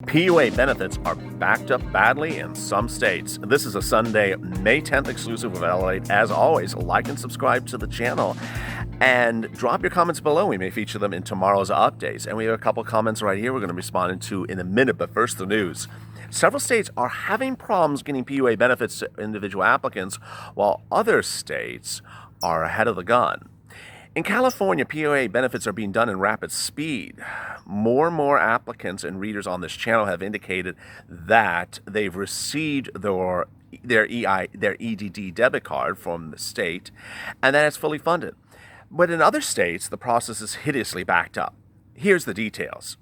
PUA benefits are backed up badly in some states. This is a Sunday, May 10th exclusive of LALATE. As always, like and subscribe to the channel and drop your comments below. We may feature them in tomorrow's updates. And we have a couple comments right here we're going to respond to in a minute, but first the news. Several states are having problems getting PUA benefits to individual applicants, while other states are ahead of the gun. In California, PUA benefits are being done in rapid speed. More and more applicants and readers on this channel have indicated that they've received their EDD debit card from the state, and that it's fully funded. But in other states, the process is hideously backed up. Here's the details.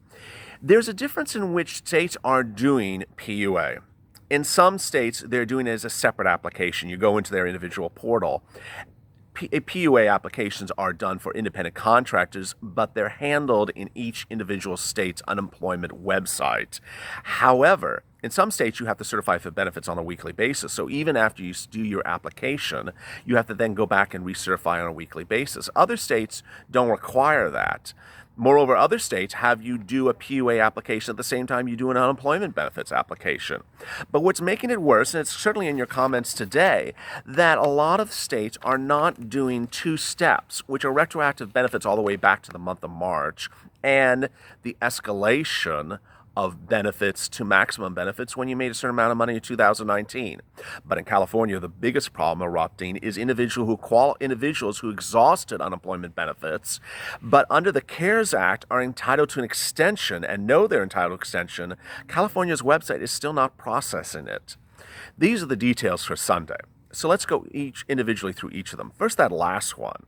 There's a difference in which states are doing PUA. In some states, they're doing it as a separate application. You go into their individual portal. PUA applications are done for independent contractors, but they're handled in each individual state's unemployment website. However, in some states, you have to certify for benefits on a weekly basis. So even after you do your application, you have to then go back and recertify on a weekly basis. Other states don't require that. Moreover, other states have you do a PUA application at the same time you do an unemployment benefits application. But what's making it worse, and it's certainly in your comments today, that a lot of states are not doing two steps, which are retroactive benefits all the way back to the month of March, and the escalation of benefits to maximum benefits when you made a certain amount of money in 2019. But in California, the biggest problem erupting is individuals who exhausted unemployment benefits, but under the CARES Act are entitled to an extension and know they're entitled to extension. California's website is still not processing it. These are the details for Sunday. So let's go individually through each of them. First, that last one.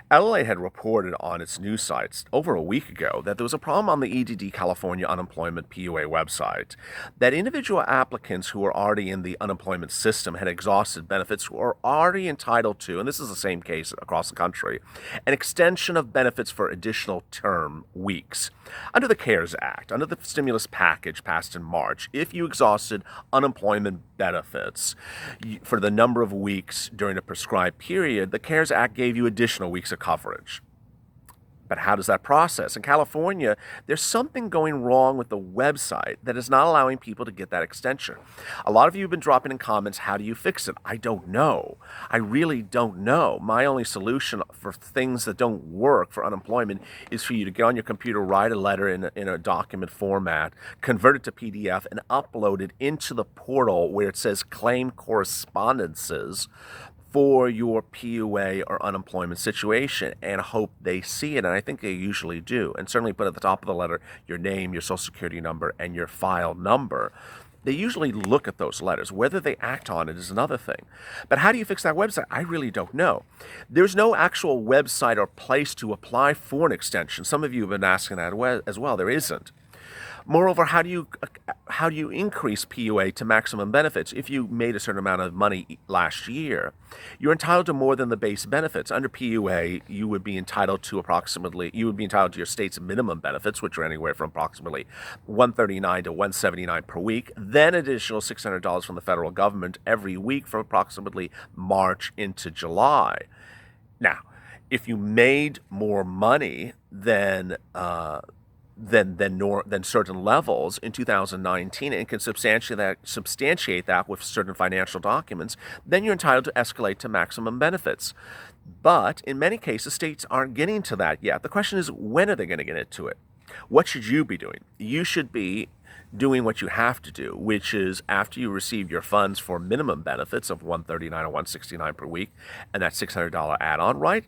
LALATE had reported on its news sites over a week ago that there was a problem on the EDD California Unemployment PUA website, that individual applicants who were already in the unemployment system had exhausted benefits were already entitled to, and this is the same case across the country, an extension of benefits for additional term weeks. Under the CARES Act, under the stimulus package passed in March, if you exhausted unemployment benefits for the number of weeks during a prescribed period, the CARES Act gave you additional weeks of coverage. But how does that process? In California, there's something going wrong with the website that is not allowing people to get that extension. A lot of you have been dropping in comments, how do you fix it? I don't know. I really don't know. My only solution for things that don't work for unemployment is for you to get on your computer, write a letter in a document format, convert it to PDF, and upload it into the portal where it says claim correspondences for your PUA or unemployment situation, and hope they see it, and I think they usually do, and certainly put at the top of the letter your name, your social security number, and your file number. They usually look at those letters. Whether they act on it is another thing. But how do you fix that website? I really don't know. There's no actual website or place to apply for an extension. Some of you have been asking that as well. There isn't. Moreover, how do you increase PUA to maximum benefits? If you made a certain amount of money last year, you're entitled to more than the base benefits. Under PUA, you would be entitled to your state's minimum benefits, which are anywhere from approximately $139 to $179 per week, then additional $600 from the federal government every week from approximately March into July. Now, if you made more money than certain levels in 2019 and can substantiate that with certain financial documents, then you're entitled to escalate to maximum benefits. But in many cases, states aren't getting to that yet. The question is, when are they going to get into it? What should you be doing? You should be doing what you have to do, which is after you receive your funds for minimum benefits of $139 or $169 per week and that $600 add-on, write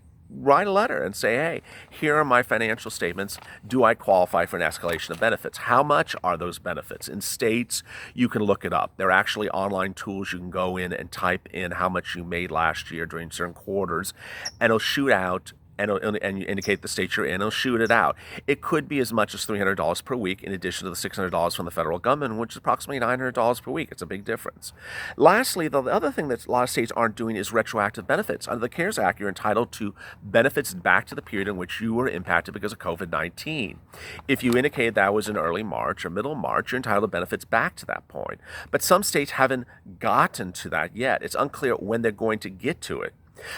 a letter and say, hey, here are my financial statements. Do I qualify for an escalation of benefits? How much are those benefits? In states, you can look it up. There are actually online tools you can go in and type in how much you made last year during certain quarters, and it'll shoot out and you indicate the state you're in, it'll shoot it out. It could be as much as $300 per week in addition to the $600 from the federal government, which is approximately $900 per week. It's a big difference. Lastly, the other thing that a lot of states aren't doing is retroactive benefits. Under the CARES Act, you're entitled to benefits back to the period in which you were impacted because of COVID-19. If you indicated that was in early March or middle March, you're entitled to benefits back to that point. But some states haven't gotten to that yet. It's unclear when they're going to get to it.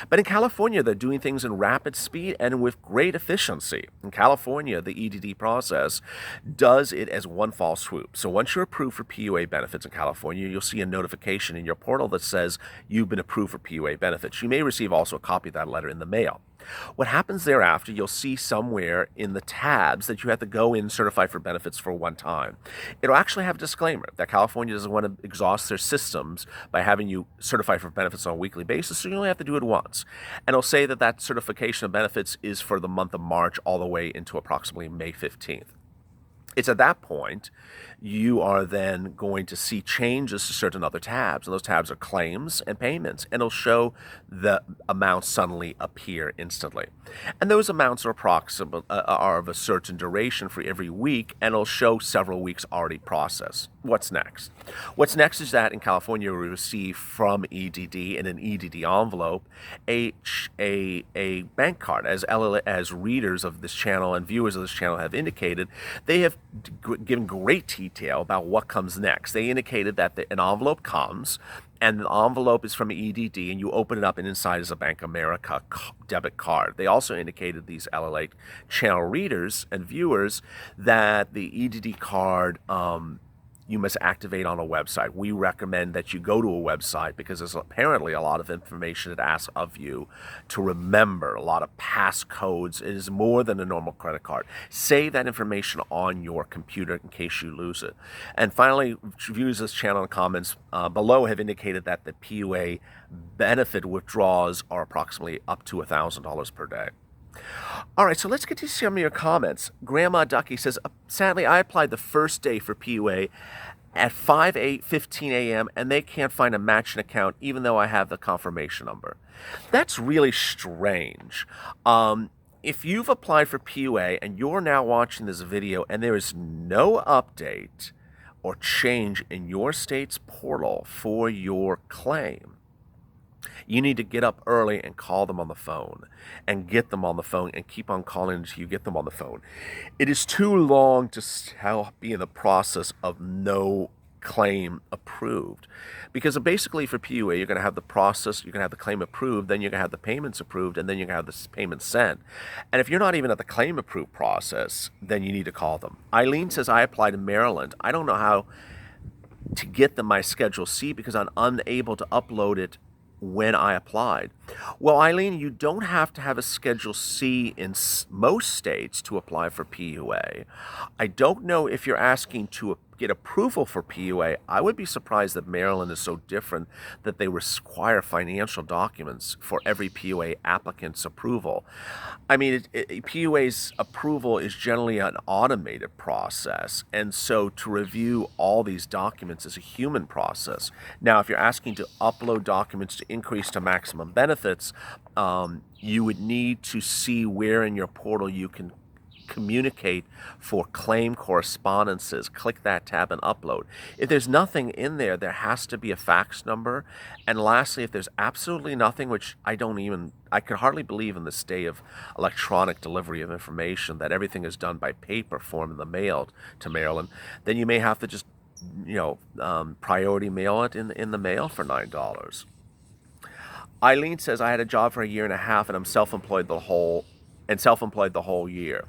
But in California, they're doing things in rapid speed and with great efficiency. In California, the EDD process does it as one fall swoop. So once you're approved for PUA benefits in California, you'll see a notification in your portal that says you've been approved for PUA benefits. You may receive also a copy of that letter in the mail. What happens thereafter, you'll see somewhere in the tabs that you have to go in and certify for benefits for one time. It'll actually have a disclaimer that California doesn't want to exhaust their systems by having you certify for benefits on a weekly basis, so you only have to do it once. And it'll say that that certification of benefits is for the month of March all the way into approximately May 15th. It's at that point you are then going to see changes to certain other tabs, and those tabs are claims and payments, and it'll show the amounts suddenly appear instantly. And those amounts are are of a certain duration for every week, and it'll show several weeks already processed. What's next? What's next is that in California we receive from EDD in an EDD envelope a bank card. As readers of this channel and viewers of this channel have indicated, they have given great detail about what comes next. They indicated that an envelope comes, and the envelope is from EDD, and you open it up, and inside is a Bank of America debit card. They also indicated, these LALATE channel readers and viewers, that the EDD card you must activate on a website. We recommend that you go to a website because there's apparently a lot of information it asks of you to remember, a lot of passcodes. It is more than a normal credit card. Save that information on your computer in case you lose it. And finally, viewers of this channel in the comments below have indicated that the PUA benefit withdrawals are approximately up to $1,000 per day. All right, so let's get to some of your comments. Grandma Ducky says, sadly, I applied the first day for PUA at 5:15 a.m. and they can't find a matching account even though I have the confirmation number. That's really strange. If you've applied for PUA and you're now watching this video and there is no update or change in your state's portal for your claim, you need to get up early and call them on the phone and get them on the phone and keep on calling until you get them on the phone. It is too long to be in the process of no claim approved, because basically for PUA you're going to have the process, you're going to have the claim approved, then you're going to have the payments approved, and then you're going to have the payments sent. And if you're not even at the claim approved process, then you need to call them. Eileen says, I applied in Maryland. I don't know how to get them my Schedule C because I'm unable to upload it when I applied. Well, Eileen, you don't have to have a Schedule C in most states to apply for PUA. I don't know if you're asking to get approval for PUA. I would be surprised that Maryland is so different that they require financial documents for every PUA applicant's approval. I mean, PUA's approval is generally an automated process, and so to review all these documents is a human process. Now, if you're asking to upload documents to increase to maximum benefits, you would need to see where in your portal you can communicate for claim correspondences. Click that tab and upload. If there's nothing in there, there has to be a fax number. And lastly, if there's absolutely nothing, which I could hardly believe in this day of electronic delivery of information that everything is done by paper form in the mail to Maryland, then you may have to just priority mail it in the mail for $9. Eileen says, I had a job for a year and a half and I'm self-employed the whole year.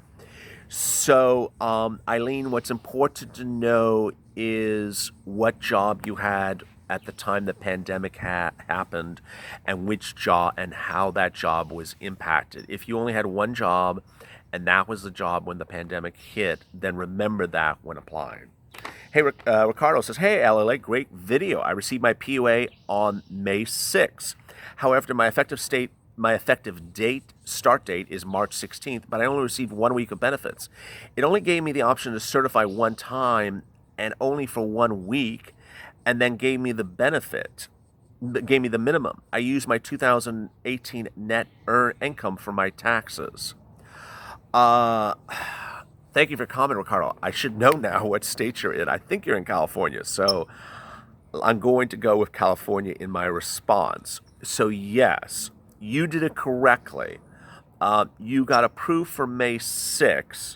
So, Eileen, what's important to know is what job you had at the time the pandemic happened and which job and how that job was impacted. If you only had one job and that was the job when the pandemic hit, then remember that when applying. Hey, Ricardo says, hey, LLA, great video. I received my PUA on May 6th. However, my effective start date is March 16th, but I only received 1 week of benefits. It only gave me the option to certify one time and only for 1 week, and then gave me the minimum. I used my 2018 net earned income for my taxes. Thank you for your comment, Ricardo. I should know now what state you're in. I think you're in California, so I'm going to go with California in my response. So yes, you did it correctly. You got approved for May 6th.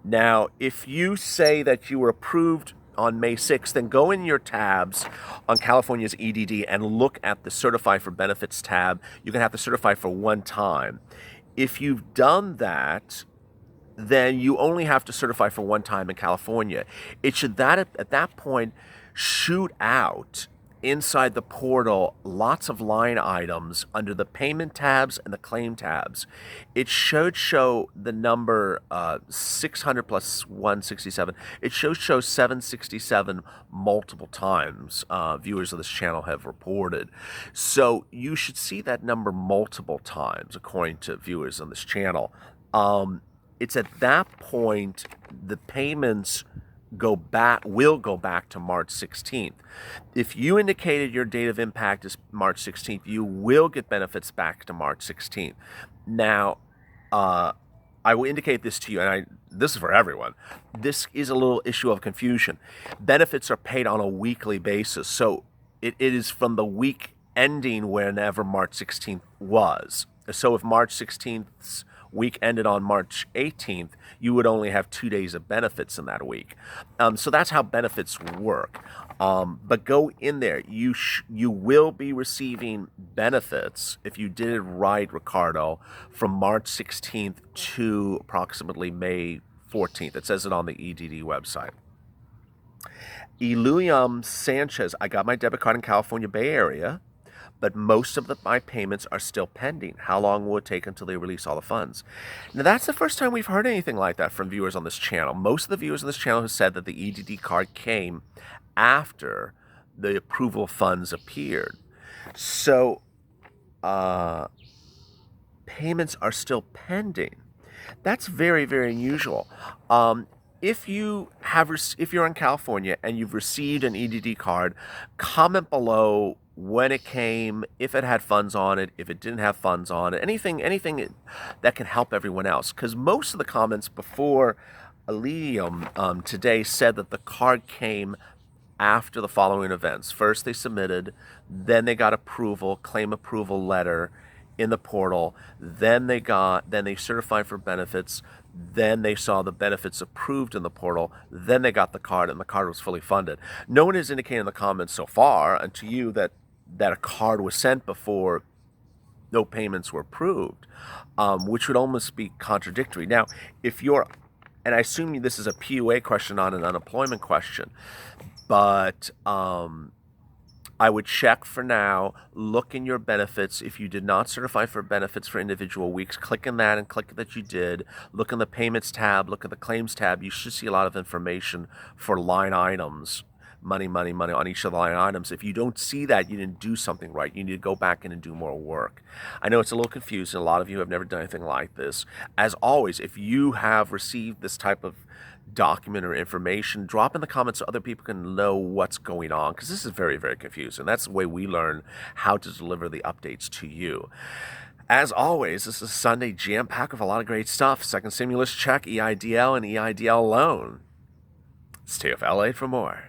Now, if you say that you were approved on May 6th, then go in your tabs on California's EDD and look at the Certify for Benefits tab. You can have to certify for one time. If you've done that, then you only have to certify for one time in California. It should at that point shoot out inside the portal lots of line items under the payment tabs and the claim tabs. It should show the number 600 plus 167. It should show 767 multiple times. Viewers of this channel have reported. So you should see that number multiple times according to viewers on this channel. It's at that point the payments will go back to March 16th. If you indicated your date of impact is March 16th, you will get benefits back to March 16th. Now, I will indicate this to you, and this is for everyone. This is a little issue of confusion. Benefits are paid on a weekly basis, so it is from the week ending whenever March 16th was. So if March 16th's week ended on March 18th, you would only have 2 days of benefits in that week. So that's how benefits work. But go in there. You will be receiving benefits, if you did it right, Ricardo, from March 16th to approximately May 14th. It says it on the EDD website. Eluiam Sanchez, I got my debit card in California Bay Area, but most of my payments are still pending. How long will it take until they release all the funds? Now, that's the first time we've heard anything like that from viewers on this channel. Most of the viewers on this channel have said that the EDD card came after the approval funds appeared. So, payments are still pending. That's very, very unusual. If you're in California and you've received an EDD card, comment below when it came, if it had funds on it, if it didn't have funds on it, anything that can help everyone else. Because most of the comments before Eluiam today said that the card came after the following events. First, they submitted, then they got approval, claim approval letter in the portal, then they certified for benefits, then they saw the benefits approved in the portal, then they got the card, and the card was fully funded. No one has indicated in the comments so far, and to you, that a card was sent before no payments were approved, which would almost be contradictory. Now, and I assume this is a PUA question, not an unemployment question, but I would check for now, look in your benefits. If you did not certify for benefits for individual weeks, click in that and click that you did. Look in the payments tab, look at the claims tab. You should see a lot of information for line items, money on each of the line items. If you don't see that, you didn't do something right. You need to go back in and do more work. I know it's a little confusing. A lot of you have never done anything like this. As always, if you have received this type of document or information, drop in the comments so other people can know what's going on, because this is very, very confusing. That's the way we learn how to deliver the updates to you. As always, this is Sunday jam-packed with a lot of great stuff. Second stimulus check, EIDL, and EIDL loan. Stay with LALATE for more.